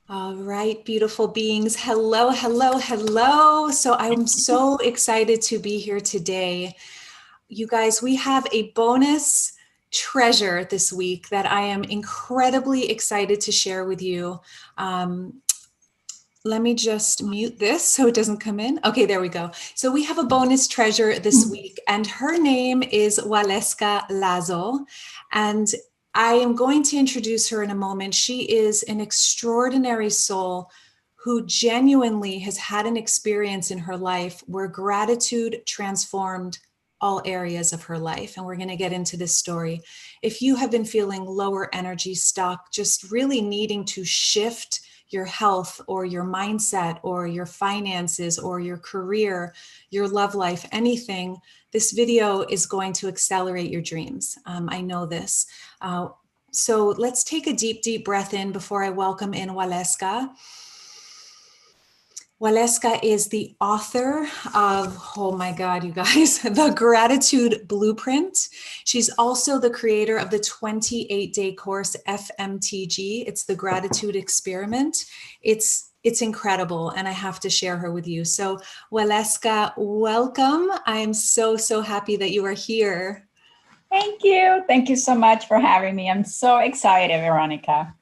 All right, beautiful beings. Hello, hello, hello. So I'm so excited to be here today. You guys, we have a bonus treasure this week that I am incredibly excited to share with you. Um, Let me just mute this so it doesn't come in. Okay, there we go. So we have a bonus treasure this week, and her name is Waleuska Lazo. And I am going to introduce her in a moment. She is an extraordinary soul who genuinely has had an experience in her life where gratitude transformed all areas of her life. And we're going to get into this story. If you have been feeling lower energy, stuck, just really needing to shift your health or your mindset or your finances or your career, your love life, anything, this video is going to accelerate your dreams. I know this. So let's take a deep, deep breath in before I welcome in Waleuska. Waleuska is the author of, oh my God, you guys, The Gratitude Blueprint. She's also the creator of the 28-day course FMTG. It's the Gratitude Experiment. It's incredible, and I have to share her with you. So Waleuska, welcome. I am so, so happy that you are here. Thank you. Thank you so much for having me. I'm so excited, Veronica.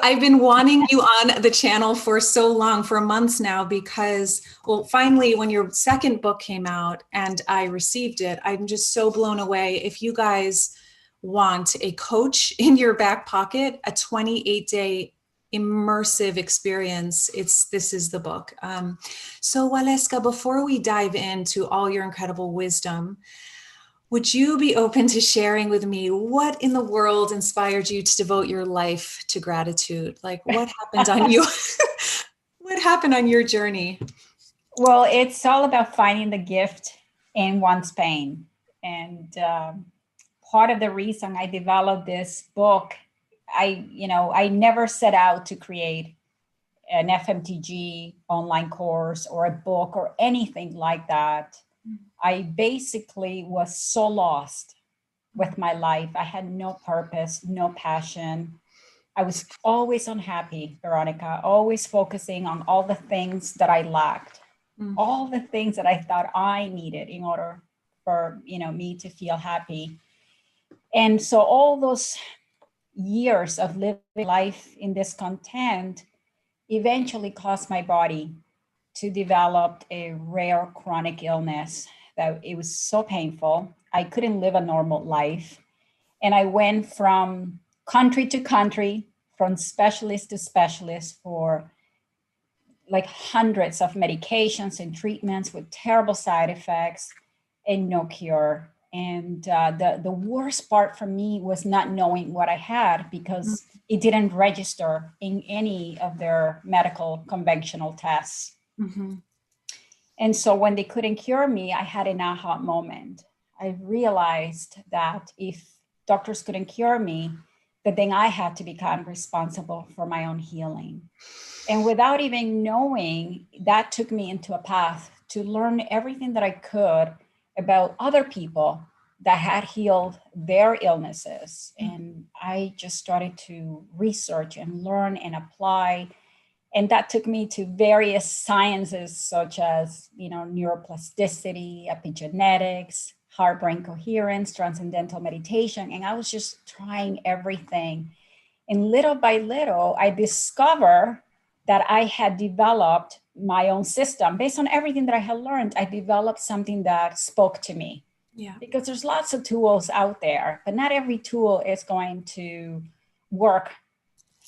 I've been wanting you on the channel for so long, for months now, because, well, finally, when your second book came out and I received it, I'm just so blown away. If you guys want a coach in your back pocket, a 28-day immersive experience, this is the book. So Waleuska, before we dive into all your incredible wisdom, would you be open to sharing with me what in the world inspired you to devote your life to gratitude? Like what happened on you? What happened on your journey? Well, it's all about finding the gift in one's pain. And part of the reason I developed this book, I never set out to create an FMTG online course or a book or anything like that. I basically was so lost with my life. I had no purpose, no passion. I was always unhappy, Veronica, always focusing on all the things that I lacked, Mm. all the things that I thought I needed in order for, me to feel happy. And so all those years of living life in discontent eventually caused my body to develop a rare chronic illness that it was so painful. I couldn't live a normal life. And I went from country to country, from specialist to specialist for like hundreds of medications and treatments with terrible side effects and no cure. And the worst part for me was not knowing what I had because it didn't register in any of their medical conventional tests. Mm-hmm. And so when they couldn't cure me, I had an aha moment. I realized that if doctors couldn't cure me, that then I had to become responsible for my own healing. And without even knowing, that took me into a path to learn everything that I could about other people that had healed their illnesses. And I just started to research and learn and apply. And that took me to various sciences such as, neuroplasticity, epigenetics, heart brain coherence, transcendental meditation. And I was just trying everything. And little by little, I discovered that I had developed my own system based on everything that I had learned. I developed something that spoke to me. Yeah. Because there's lots of tools out there, but not every tool is going to work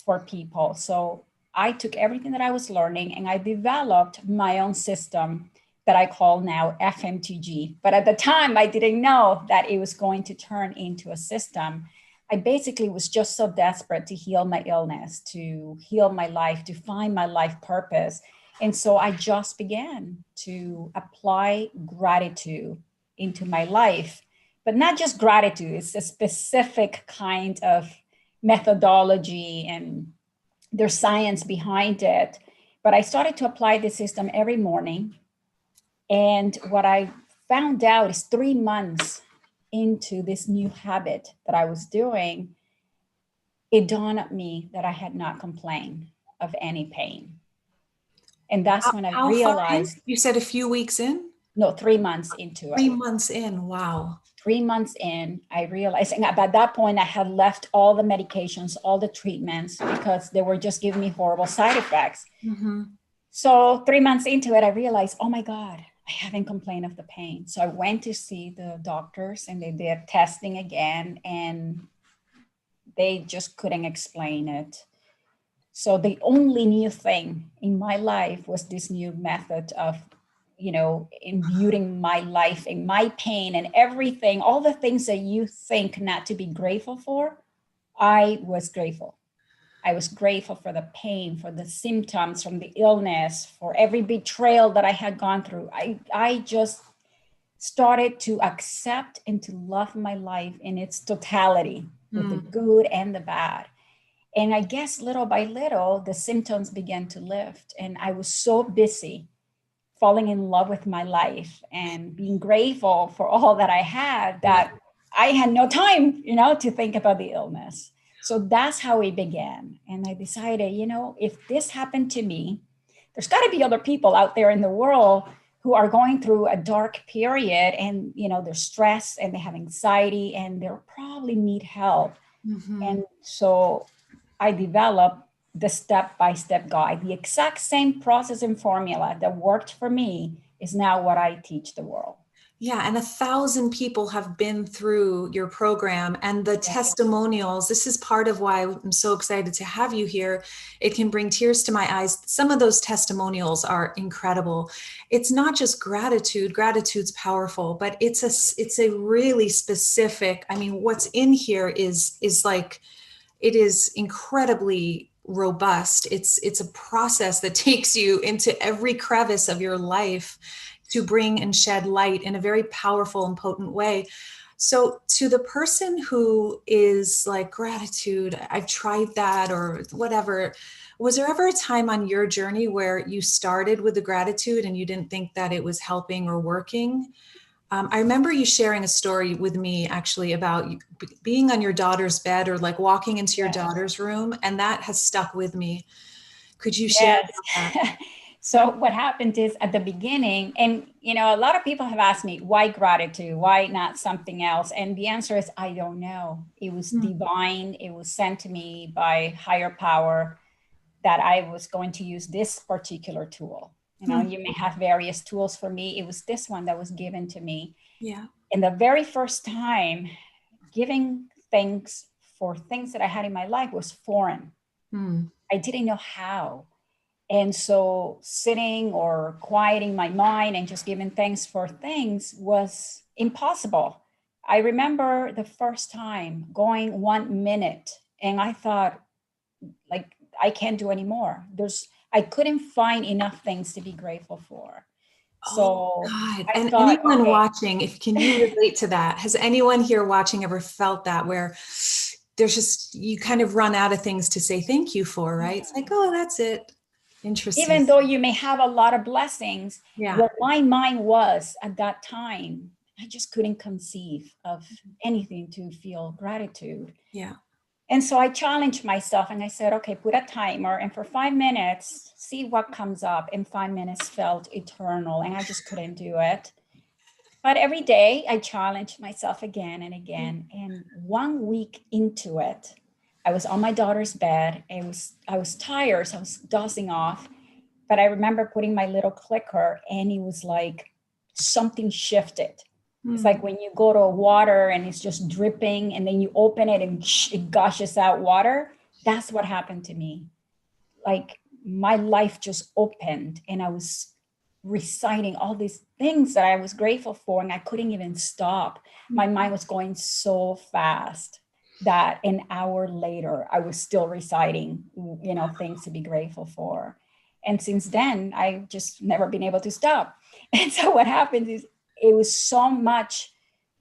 for people. So I took everything that I was learning and I developed my own system that I call now FMTG. But at the time, I didn't know that it was going to turn into a system. I basically was just so desperate to heal my illness, to heal my life, to find my life purpose. And so I just began to apply gratitude into my life, but not just gratitude, it's a specific kind of methodology and there's science behind it. But I started to apply this system every morning. And what I found out is 3 months into this new habit that I was doing, it dawned on me that I had not complained of any pain. And that's when I How far in? realized, You said a few weeks in? no, 3 months into it. 3 months in. Wow. 3 months in, I realized, and by that point, I had left all the medications, all the treatments, because they were just giving me horrible side effects. Mm-hmm. So 3 months into it, I realized, oh my God, I haven't complained of the pain. So I went to see the doctors and they did testing again, and they just couldn't explain it. So the only new thing in my life was this new method of, imbuing my life and my pain and everything, all the things that you think not to be grateful for. I was grateful. I was grateful for the pain, for the symptoms from the illness, for every betrayal that I had gone through. I just started to accept and to love my life in its totality, with the good and the bad. And I guess little by little, the symptoms began to lift. And I was so busy falling in love with my life and being grateful for all that I had that I had no time, to think about the illness. So that's how it began. And I decided, if this happened to me, there's got to be other people out there in the world who are going through a dark period, and, they're stressed and they have anxiety and they probably need help. Mm-hmm. And so I developed the step-by-step guide. The exact same process and formula that worked for me is now what I teach the world. Yeah, and 1,000 people have been through your program, and the testimonials. This is part of why I'm so excited to have you here. It can bring tears to my eyes. Some of those testimonials are incredible. It's not just gratitude. Gratitude's powerful, but it's a really specific. I mean, what's in here is like, it is incredibly robust. It's a process that takes you into every crevice of your life to bring and shed light in a very powerful and potent way. So to the person who is like, gratitude, I've tried that or whatever, was there ever a time on your journey where you started with the gratitude and you didn't think that it was helping or working? I remember you sharing a story with me actually about being on your daughter's bed or like walking into your daughter's room, and that has stuck with me. Could you share that? So what happened is, at the beginning, and a lot of people have asked me, why gratitude? Why not something else? And the answer is, I don't know. It was divine. It was sent to me by higher power that I was going to use this particular tool. You may have various tools. For me, it was this one that was given to me. Yeah. And the very first time, giving thanks for things that I had in my life was foreign. I didn't know how. And so sitting or quieting my mind and just giving thanks for things was impossible. I remember the first time going 1 minute and I thought, like, I can't do anymore. I couldn't find enough things to be grateful for. So God. I And thought, anyone watching, can you relate to that? Has anyone here watching ever felt that, where there's just, you kind of run out of things to say thank you for, right? It's like, oh, that's it. Interesting. Even though you may have a lot of blessings, Yeah. where my mind was at that time, I just couldn't conceive of anything to feel gratitude. Yeah. And so I challenged myself and I said, okay, put a timer and for 5 minutes, see what comes up. And 5 minutes felt eternal and I just couldn't do it. But every day I challenged myself again and again. And 1 week into it, I was on my daughter's bed. I was tired, so I was dozing off. But I remember putting my little clicker and it was like something shifted. It's like when you go to water and it's just dripping and then you open it and it gushes out water. That's what happened to me. Like my life just opened and I was reciting all these things that I was grateful for and I couldn't even stop. My mind was going so fast that an hour later I was still reciting, things to be grateful for. And since then, I've just never been able to stop. And so what happens is, it was so much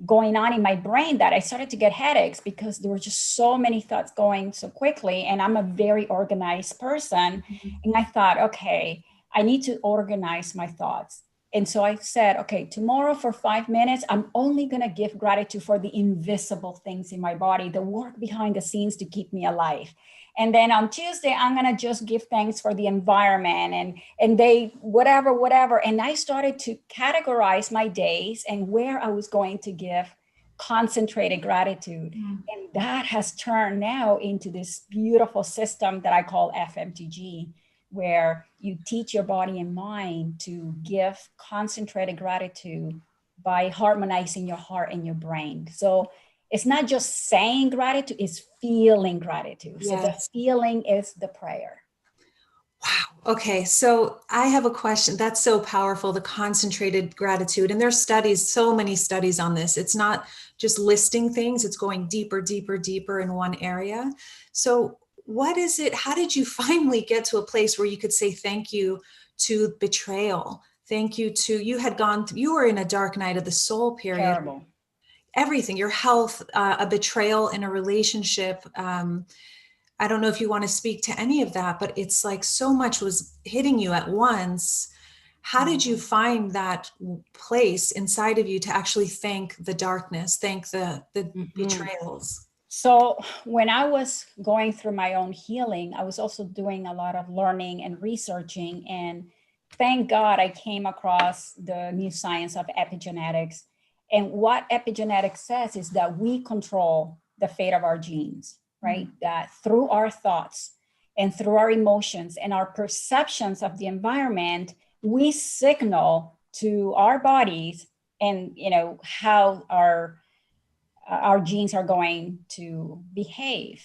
going on in my brain that I started to get headaches because there were just so many thoughts going so quickly. And I'm a very organized person. And I thought, okay, I need to organize my thoughts. And so I said, okay, tomorrow for 5 minutes, I'm only going to give gratitude for the invisible things in my body, the work behind the scenes to keep me alive. And then on Tuesday, I'm going to just give thanks for the environment and they, whatever. And I started to categorize my days and where I was going to give concentrated gratitude. And that has turned now into this beautiful system that I call FMTG, where you teach your body and mind to give concentrated gratitude by harmonizing your heart and your brain. So it's not just saying gratitude, it's feeling gratitude. Yes. So the feeling is the prayer. Wow. Okay. So I have a question. That's so powerful, the concentrated gratitude. And there's studies, so many studies on this. It's not just listing things, it's going deeper, deeper, deeper in one area. So what is it? How did you finally get to a place where you could say thank you to betrayal? Thank you to, you were in a dark night of the soul period. Terrible. Everything, your health, a betrayal in a relationship. I don't know if you want to speak to any of that, but it's like so much was hitting you at once. How did you find that place inside of you to actually thank the darkness, thank the betrayals? So when I was going through my own healing, I was also doing a lot of learning and researching. And thank God I came across the new science of epigenetics. And what epigenetics says is that we control the fate of our genes, right? That through our thoughts and through our emotions and our perceptions of the environment, we signal to our bodies and, how our genes are going to behave.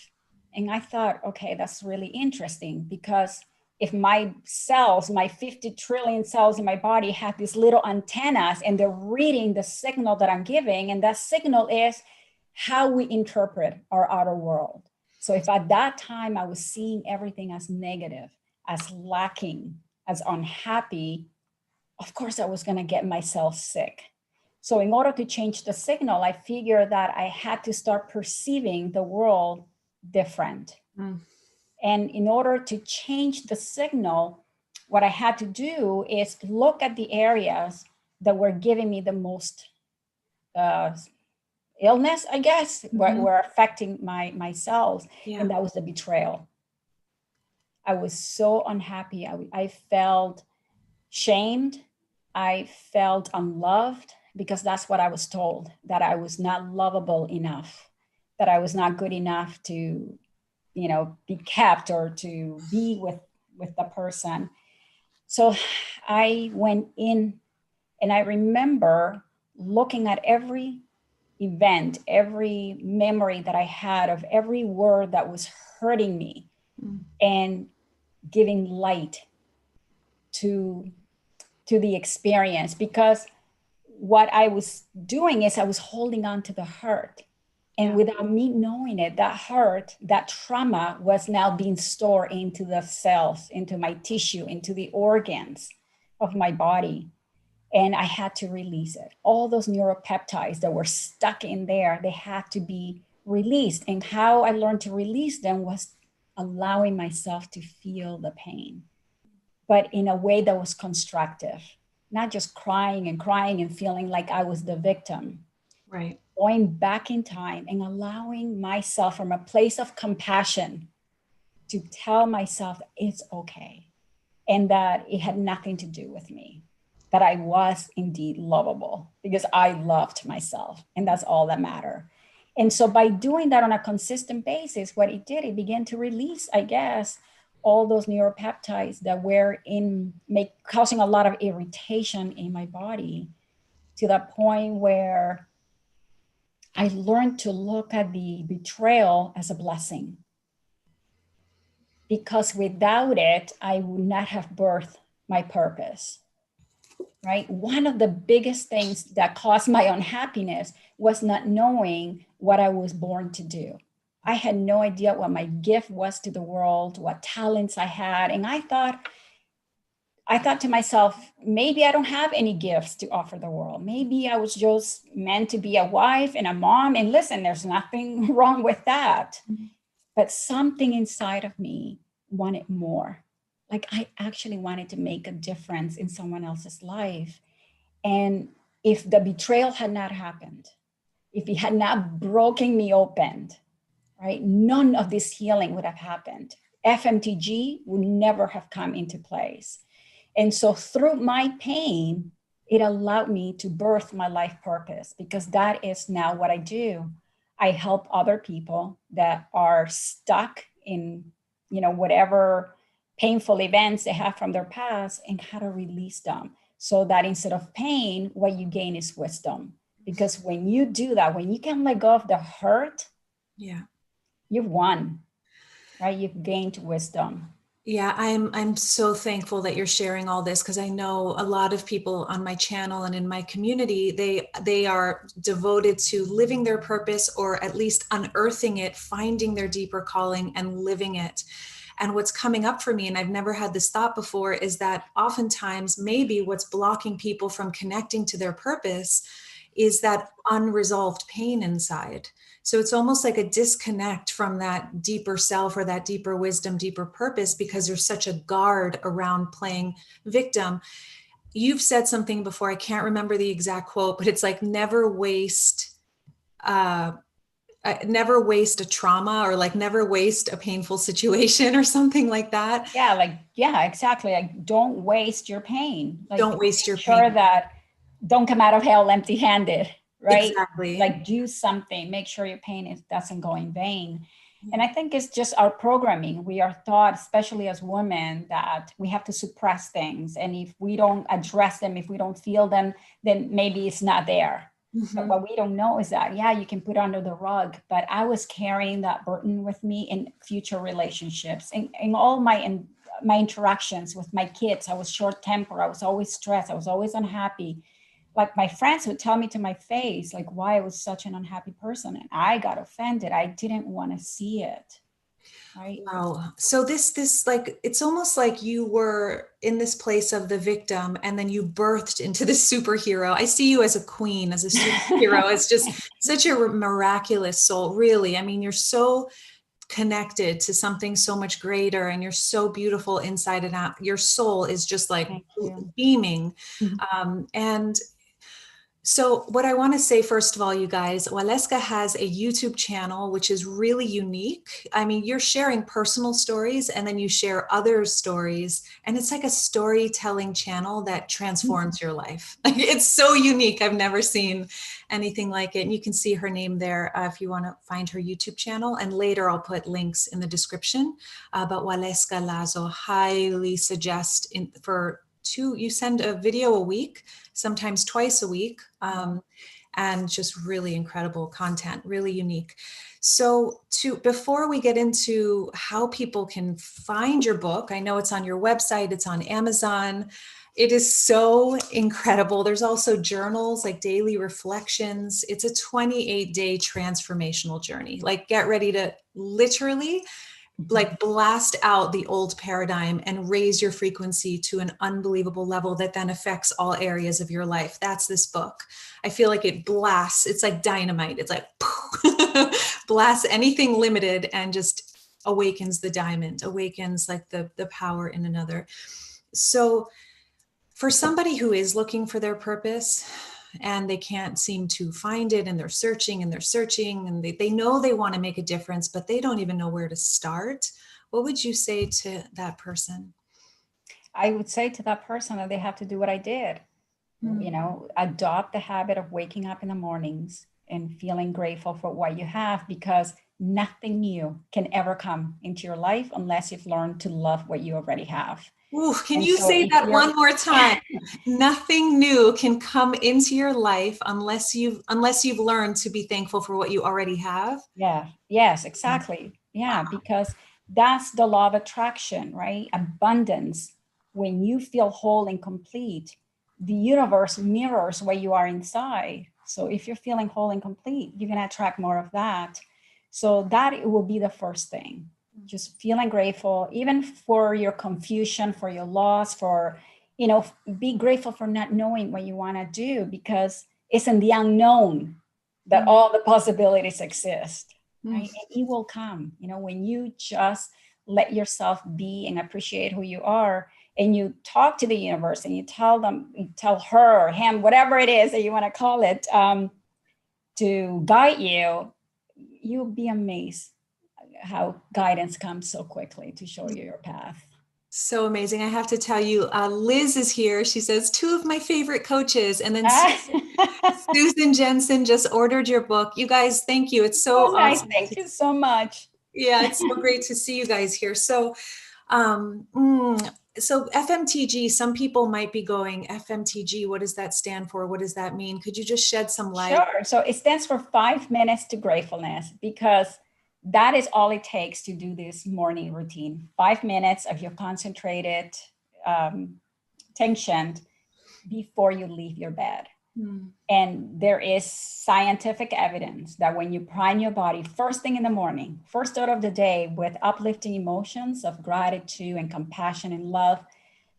And I thought, okay, that's really interesting, because if my cells, my 50 trillion cells in my body have these little antennas and they're reading the signal that I'm giving, and that signal is how we interpret our outer world. So if at that time I was seeing everything as negative, as lacking, as unhappy, of course I was going to get myself sick. So in order to change the signal, I figured that I had to start perceiving the world different. And in order to change the signal, what I had to do is look at the areas that were giving me the most illness, I guess, were affecting my cells. Yeah. And that was the betrayal. I was so unhappy. I felt shamed. I felt unloved, because that's what I was told, that I was not lovable enough, that I was not good enough to, be kept or to be with the person. So I went in, and I remember looking at every event, every memory that I had of every word that was hurting me, and giving light to the experience, because what I was doing is I was holding on to the hurt. And without me knowing it, that hurt, that trauma was now being stored into the cells, into my tissue, into the organs of my body. And I had to release it. All those neuropeptides that were stuck in there, they had to be released. And how I learned to release them was allowing myself to feel the pain, but in a way that was constructive, not just crying and feeling like I was the victim. Right. Going back in time and allowing myself from a place of compassion to tell myself that it's okay, and that it had nothing to do with me, that I was indeed lovable, because I loved myself, and that's all that mattered. And so by doing that on a consistent basis, what it did, it began to release, I guess, all those neuropeptides that were causing a lot of irritation in my body, to the point where I learned to look at the betrayal as a blessing. Because without it, I would not have birthed my purpose, right? One of the biggest things that caused my unhappiness was not knowing what I was born to do. I had no idea what my gift was to the world, what talents I had. And I thought to myself, maybe I don't have any gifts to offer the world. Maybe I was just meant to be a wife and a mom. And listen, there's nothing wrong with that. But something inside of me wanted more. Like I actually wanted to make a difference in someone else's life. And if the betrayal had not happened, if it had not broken me open, right? None of this healing would have happened. FMTG would never have come into place. And so through my pain, it allowed me to birth my life purpose, because that is now what I do. I help other people that are stuck in, whatever painful events they have from their past, and how to release them, so that instead of pain, what you gain is wisdom. Because when you do that, when you can let go of the hurt, Yeah. you've won, right? You've gained wisdom. Yeah, I'm so thankful that you're sharing all this, because I know a lot of people on my channel and in my community, they are devoted to living their purpose, or at least unearthing it, finding their deeper calling and living it. And what's coming up for me, and I've never had this thought before, is that oftentimes maybe what's blocking people from connecting to their purpose is that unresolved pain inside. So it's almost like a disconnect from that deeper self, or that deeper wisdom, deeper purpose, because there's such a guard around playing victim. You've said something before, I can't remember the exact quote, but it's like never waste a trauma, or like never waste a painful situation, or something like that. Yeah, exactly. Like, don't waste your pain. Like, Don't waste your make sure pain. that don't come out of hell empty-handed, right? Exactly. Like, do something, make sure your pain doesn't go in vain. Yeah. And I think it's just our programming. We are taught, especially as women, that we have to suppress things. And if we don't address them, if we don't feel them, then maybe it's not there. But what we don't know is that, yeah, you can put it under the rug. But I was carrying that burden with me in future relationships, in all my interactions with my kids. I was short tempered. I was always stressed. I was always unhappy. Like, my friends would tell me to my face, like, why I was such an unhappy person. And I got offended. I didn't want to see it. Right. Wow. So this like, it's almost like you were in this place of the victim, and then you birthed into the superhero. I see you as a queen, as a superhero. It's just such a miraculous soul, really. I mean, you're so connected to something so much greater, and you're so beautiful inside and out. Your soul is just like beaming. And so what I want to say, first of all, you guys, Waleuska has a YouTube channel, which is really unique. I mean, you're sharing personal stories, and then you share others' stories. And it's like a storytelling channel that transforms your life. It's so unique. I've never seen anything like it. And you can see her name there if you want to find her YouTube channel. And later I'll put links in the description. But Waleuska Lazo, highly suggest you send a video a week, sometimes twice a week, and just really incredible content, really unique. So before we get into how people can find your book, I know it's on your website, it's on Amazon. It is so incredible. There's also journals, like daily reflections. It's a 28-day transformational journey. Like, get ready to literally like blast out the old paradigm and raise your frequency to an unbelievable level that then affects all areas of your life. That's this book. I feel like it blasts. It's like dynamite. It's like blasts anything limited and just awakens the diamond, awakens like the power in another. So for somebody who is looking for their purpose, and they can't seem to find it, and they're searching and they know they want to make a difference, but they don't even know where to start, what would you say to that person? I would say to that person that they have to do what I did. Adopt the habit of waking up in the mornings and feeling grateful for what you have, because nothing new can ever come into your life unless you've learned to love what you already have. Ooh, can you say that one more time? Nothing new can come into your life unless you've learned to be thankful for what you already have. Yeah. Yes, exactly. Yeah, because that's the law of attraction, right? Abundance. When you feel whole and complete, the universe mirrors where you are inside. So if you're feeling whole and complete, you're going to attract more of that. So that it will be the first thing. Just feeling grateful, even for your confusion, for your loss, for, be grateful for not knowing what you want to do, because it's in the unknown that all the possibilities exist, right? And it will come, when you just let yourself be and appreciate who you are, and you talk to the universe and you tell her or him, whatever it is that you want to call it, to guide you, you'll be amazed how guidance comes so quickly to show you your path. So amazing. I have to tell you, Liz is here. She says, two of my favorite coaches. And then Susan Jensen just ordered your book. You guys, thank you. It's so nice. awesome. Thank you so much. Yeah, it's so great to see you guys here. So, so FMTG, some people might be going, FMTG, what does that stand for? What does that mean? Could you just shed some light? Sure. So it stands for 5 minutes to gratefulness, because that is all it takes to do this morning routine. 5 minutes of your concentrated attention before you leave your bed. And there is scientific evidence that when you prime your body first thing in the morning, first out of the day, with uplifting emotions of gratitude and compassion and love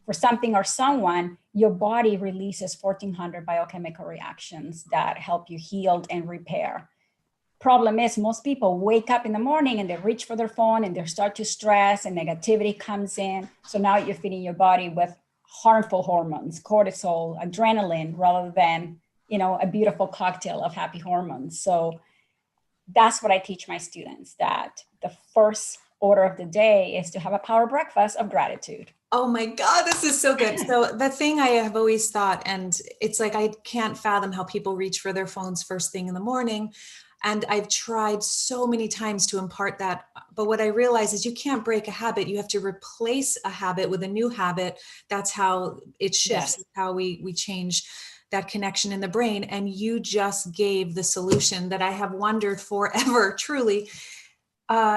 for something or someone, your body releases 1,400 biochemical reactions that help you heal and repair. Problem is, most people wake up in the morning and they reach for their phone and they start to stress and negativity comes in. So now you're feeding your body with harmful hormones, cortisol, adrenaline, rather than, a beautiful cocktail of happy hormones. So that's what I teach my students, that the first order of the day is to have a power breakfast of gratitude. Oh my God, this is so good. So the thing I have always thought, and it's like, I can't fathom how people reach for their phones first thing in the morning. And I've tried so many times to impart that. But what I realize is you can't break a habit. You have to replace a habit with a new habit. That's how it shifts, yes. How we change that connection in the brain. And you just gave the solution that I have wondered forever, truly.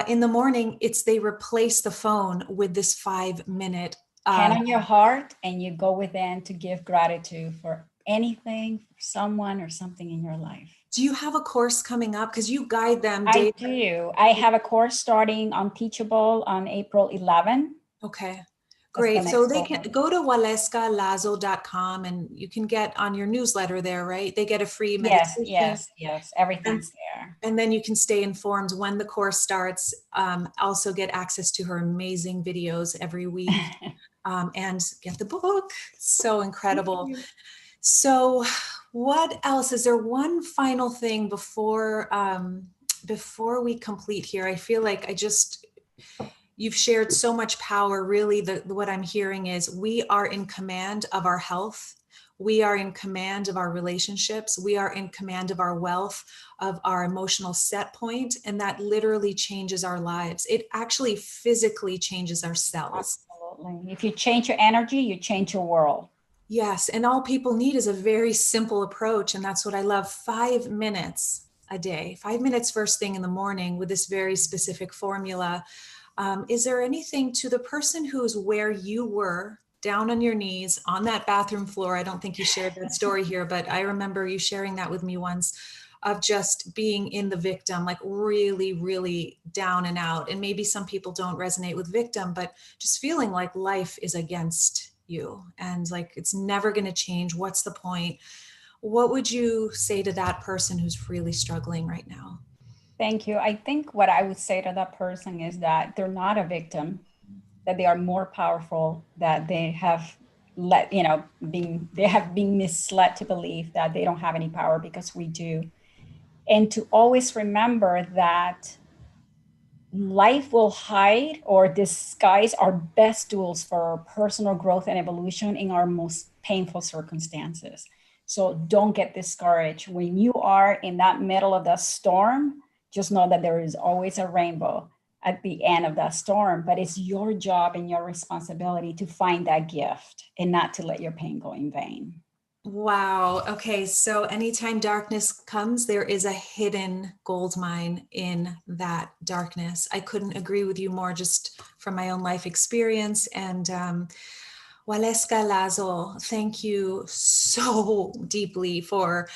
In the morning, they replace the phone with this 5 minute. Hand on your heart, and you go within to give gratitude for anything, for someone or something in your life. Do you have a course coming up? Because you guide them. I do. I have a course starting on Teachable on April 11. Okay, great. So they can go to WaleuskaLazo.com and you can get on your newsletter there, right? They get a free meditation. Yes. Everything's there. And then you can stay informed when the course starts. Also get access to her amazing videos every week and get the book. So incredible. So what else? Is there one final thing before we complete here? I feel like you've shared so much power. Really, what I'm hearing is we are in command of our health. We are in command of our relationships. We are in command of our wealth, of our emotional set point, and that literally changes our lives. It actually physically changes our cells. Absolutely. If you change your energy, you change your world. Yes. And all people need is a very simple approach. And that's what I love. 5 minutes a day, 5 minutes first thing in the morning with this very specific formula. Is there anything to the person who's where you were, down on your knees on that bathroom floor? I don't think you shared that story here, but I remember you sharing that with me once, of just being in the victim, like really, really down and out. And maybe some people don't resonate with victim, but just feeling like life is against you and like it's never going to change. What's the point? What would you say to that person who's really struggling right now? Thank you. I think what I would say to that person is that they're not a victim, that they are more powerful, that they have been misled to believe that they don't have any power, because we do. And to always remember that life will hide or disguise our best tools for personal growth and evolution in our most painful circumstances. So don't get discouraged. When you are in that middle of the storm, just know that there is always a rainbow at the end of that storm, but it's your job and your responsibility to find that gift and not to let your pain go in vain. Wow. Okay. So anytime darkness comes, there is a hidden gold mine in that darkness. I couldn't agree with you more, just from my own life experience. And Waleuska Lazo, thank you so deeply for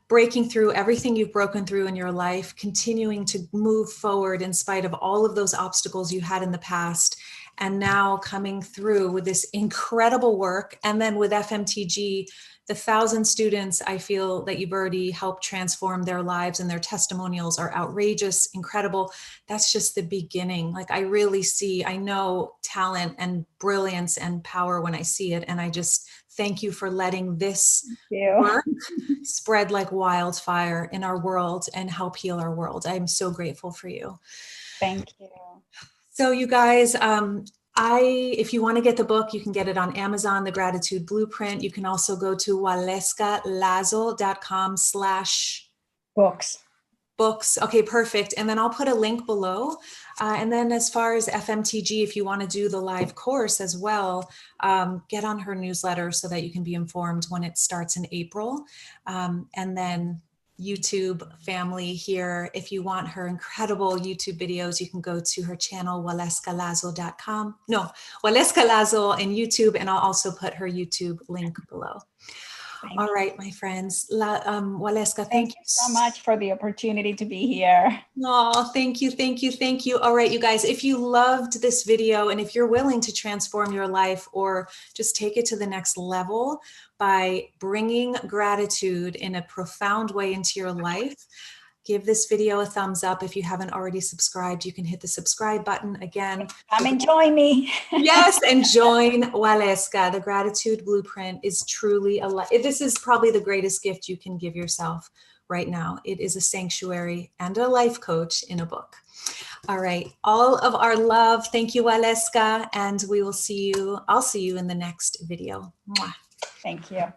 breaking through everything you've broken through in your life, continuing to move forward in spite of all of those obstacles you had in the past, and now coming through with this incredible work. And then with FMTG, the 1,000 students, I feel that you've already helped transform their lives, and their testimonials are outrageous, incredible. That's just the beginning. Like I know talent and brilliance and power when I see it. And I just thank you for letting this work spread like wildfire in our world and help heal our world. I'm so grateful for you. Thank you. So you guys, if you want to get the book, you can get it on Amazon, The Gratitude Blueprint. You can also go to waleuskalalazo.com/books. Okay, perfect. And then I'll put a link below. And then as far as FMTG, if you want to do the live course as well, get on her newsletter so that you can be informed when it starts in April. And then YouTube family here, if you want her incredible YouTube videos, you can go to her channel, waleuskalalazo.com. No, Waleuska Lazo in YouTube, and I'll also put her YouTube link below. All right, my friends. Waleuska, thank you so much for the opportunity to be here. Oh, thank you, thank you, thank you. All right, you guys, if you loved this video and if you're willing to transform your life or just take it to the next level by bringing gratitude in a profound way into your life, give this video a thumbs up. If you haven't already subscribed, you can hit the subscribe button again. Come and join me. Yes, and join Waleuska. The Gratitude Blueprint is truly this is probably the greatest gift you can give yourself right now. It is a sanctuary and a life coach in a book. All right, all of our love. Thank you, Waleuska, and we will see you. I'll see you in the next video. Mwah. Thank you.